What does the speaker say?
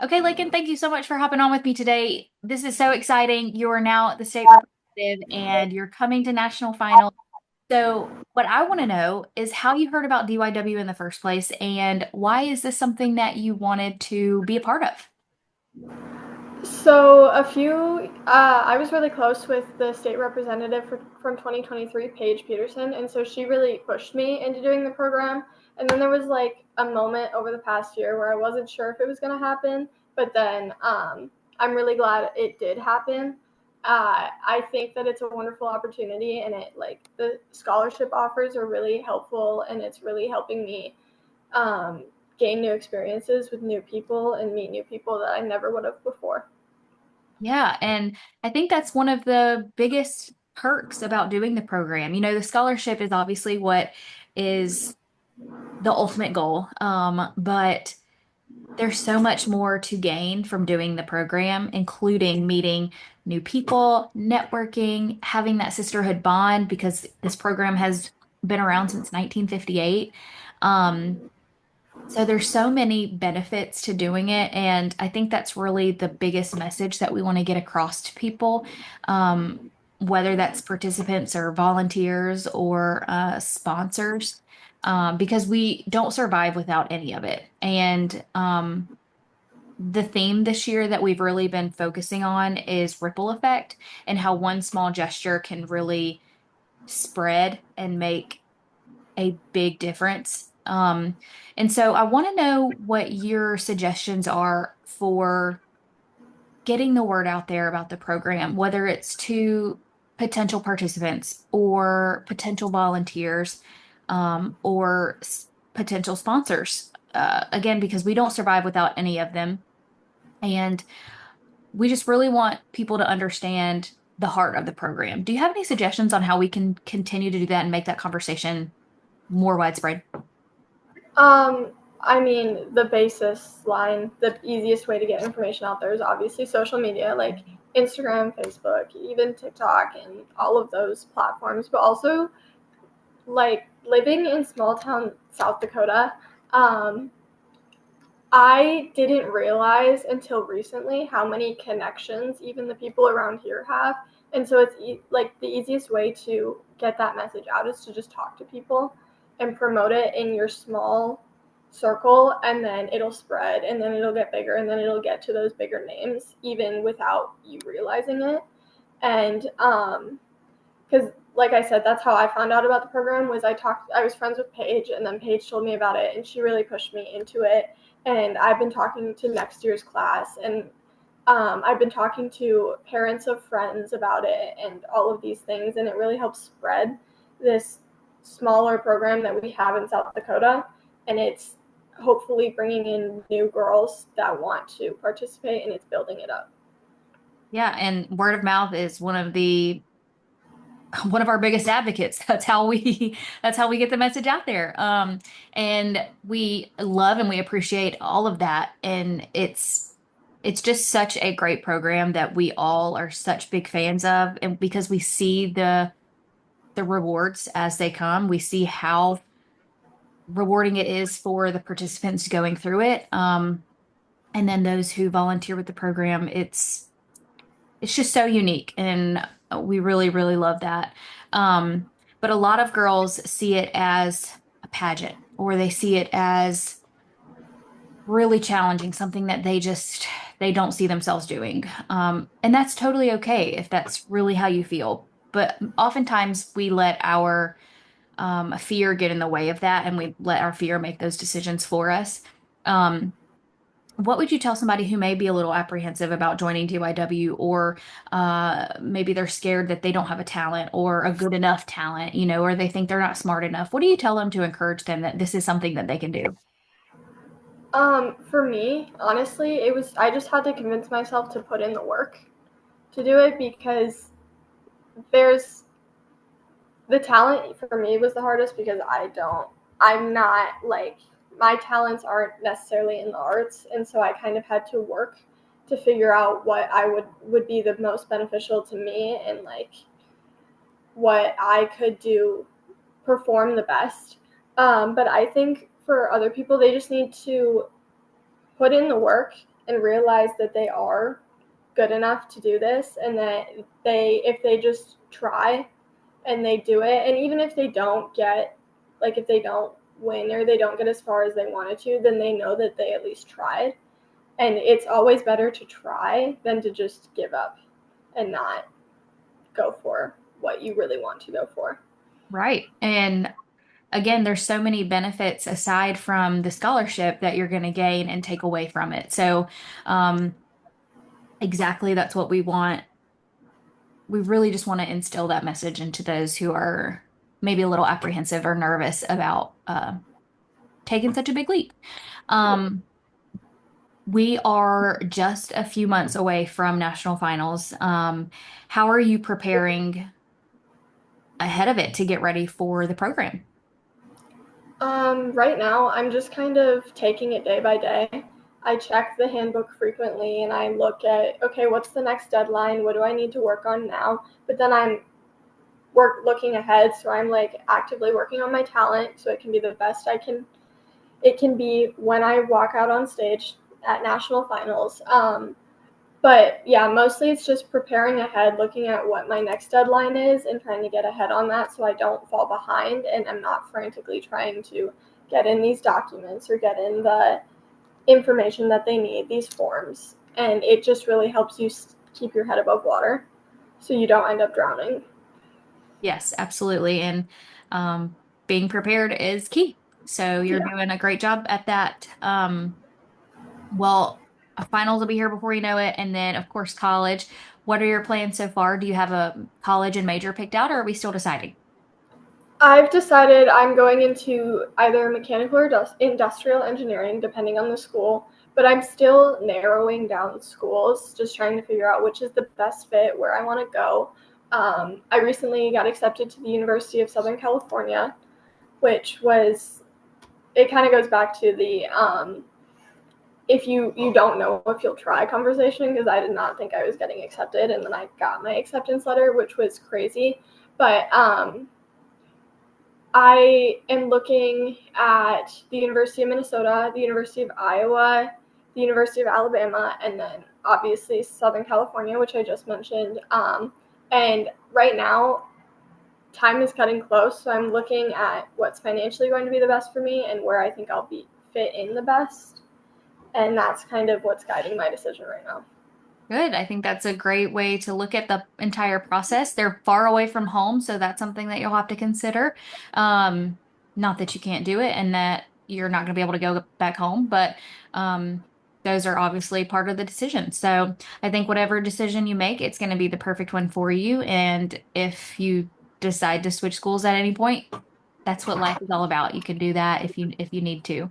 Okay, Laiken, thank you so much for hopping on with me today. This is so exciting. You are now the state representative and you're coming to national final. So, what I want to know is how you heard about DYW in the first place and why is this something that you wanted to be a part of? So I was really close with the state representative from 2023, Paige Peterson, and so she really pushed me into doing the program. And then there was like a moment over the past year where I wasn't sure if it was going to happen, but then I'm really glad it did happen. I think that it's a wonderful opportunity, and the scholarship offers are really helpful, and it's really helping me um, gain new experiences with new people and meet new people that I never would have before. Yeah, and I think that's one of the biggest perks about doing the program. The scholarship is obviously what is the ultimate goal, but there's so much more to gain from doing the program, including meeting new people, networking, having that sisterhood bond because this program has been around since 1958. Um, so there's so many benefits to doing it, and I think that's really the biggest message that we want to get across to people, whether that's participants or volunteers or sponsors, because we don't survive without any of it. And the theme this year that we've really been focusing on is ripple effect and how one small gesture can really spread and make a big difference. And so I want to know what your suggestions are for getting the word out there about the program, whether it's to potential participants or potential volunteers, or potential sponsors. Again, because we don't survive without any of them. And we just really want people to understand the heart of the program. Do you have any suggestions on how we can continue to do that and make that conversation more widespread? Um, I mean, the basis line, the easiest way to get information out there is obviously social media, like Instagram, Facebook, even TikTok, and all of those platforms. But also, like living in small town South Dakota, um, I didn't realize until recently how many connections even the people around here have. And so it's like the easiest way to get that message out is to just talk to people and promote it in your small circle, and then it'll spread, and then it'll get bigger, and then it'll get to those bigger names even without you realizing it. And because like I said, that's how I found out about the program. I was friends with Paige, and then Paige told me about it, and she really pushed me into it. And I've been talking to next year's class, and I've been talking to parents of friends about it and all of these things, and it really helps spread this smaller program that we have in South Dakota, and it's hopefully bringing in new girls that want to participate, and it's building it up. Yeah, and word of mouth is one of our biggest advocates. That's how we get the message out there. And we love and we appreciate all of that. And it's just such a great program that we all are such big fans of. And because we see the rewards as they come, we see how rewarding it is for the participants going through it. And then those who volunteer with the program, it's just so unique and we really really love that. But a lot of girls see it as a pageant or they see it as really challenging, something that they don't see themselves doing. And that's totally okay if that's really how you feel, but oftentimes we let our fear get in the way of that and we let our fear make those decisions for us. um, what would you tell somebody who may be a little apprehensive about joining DYW, or maybe they're scared that they don't have a talent or a good enough talent, or they think they're not smart enough? What do you tell them to encourage them that this is something that they can do? For me, honestly, I just had to convince myself to put in the work to do it, because there's the talent for me was the hardest, because I'm not like, my talents aren't necessarily in the arts, and so I kind of had to work to figure out what I would be the most beneficial to me, and like what I could do, perform the best. But I think for other people, they just need to put in the work and realize that they are good enough to do this, and that if they just try and they do it, and even if they don't get, like, if they don't win or they don't get as far as they wanted to, then they know that they at least tried. And it's always better to try than to just give up and not go for what you really want to go for. Right. And again, there's so many benefits aside from the scholarship that you're going to gain and take away from it. So, um, exactly, that's what we want. We really just want to instill that message into those who are maybe a little apprehensive or nervous about taking such a big leap. Yeah. Um, we are just a few months away from national finals. How are you preparing ahead of it to get ready for the program? Right now, I'm just kind of taking it day by day. I check the handbook frequently and I look at, okay, what's the next deadline? What do I need to work on now? But then I'm looking ahead, so I'm like actively working on my talent so it can be the best it can be when I walk out on stage at national finals. But yeah, mostly it's just preparing ahead, looking at what my next deadline is and trying to get ahead on that so I don't fall behind and I'm not frantically trying to get in these documents or get in the information that they need, these forms. And it just really helps you keep your head above water so you don't end up drowning. Yes, absolutely. And being prepared is key. So you're Yeah. doing a great job at that. Well, finals will be here before you know it. And then, of course, college. What are your plans so far? Do you have a college and major picked out, or are we still deciding? I've decided I'm going into either mechanical or industrial engineering, depending on the school, but I'm still narrowing down schools, just trying to figure out which is the best fit, where I want to go. I recently got accepted to the University of Southern California, which was, it kind of goes back to the if you don't know if you'll try conversation, because I did not think I was getting accepted, and then I got my acceptance letter, which was crazy. But I am looking at the University of Minnesota, the University of Iowa, the University of Alabama, and then obviously Southern California, which I just mentioned. And right now, time is cutting close, so I'm looking at what's financially going to be the best for me and where I think I'll be fit in the best. And that's kind of what's guiding my decision right now. Good. I think that's a great way to look at the entire process. They're far away from home, so that's something that you'll have to consider. Um, Not that you can't do it and that you're not going to be able to go back home, but um, those are obviously part of the decision. So I think whatever decision you make, it's going to be the perfect one for you. And if you decide to switch schools at any point, that's what life is all about. You can do that if you need to.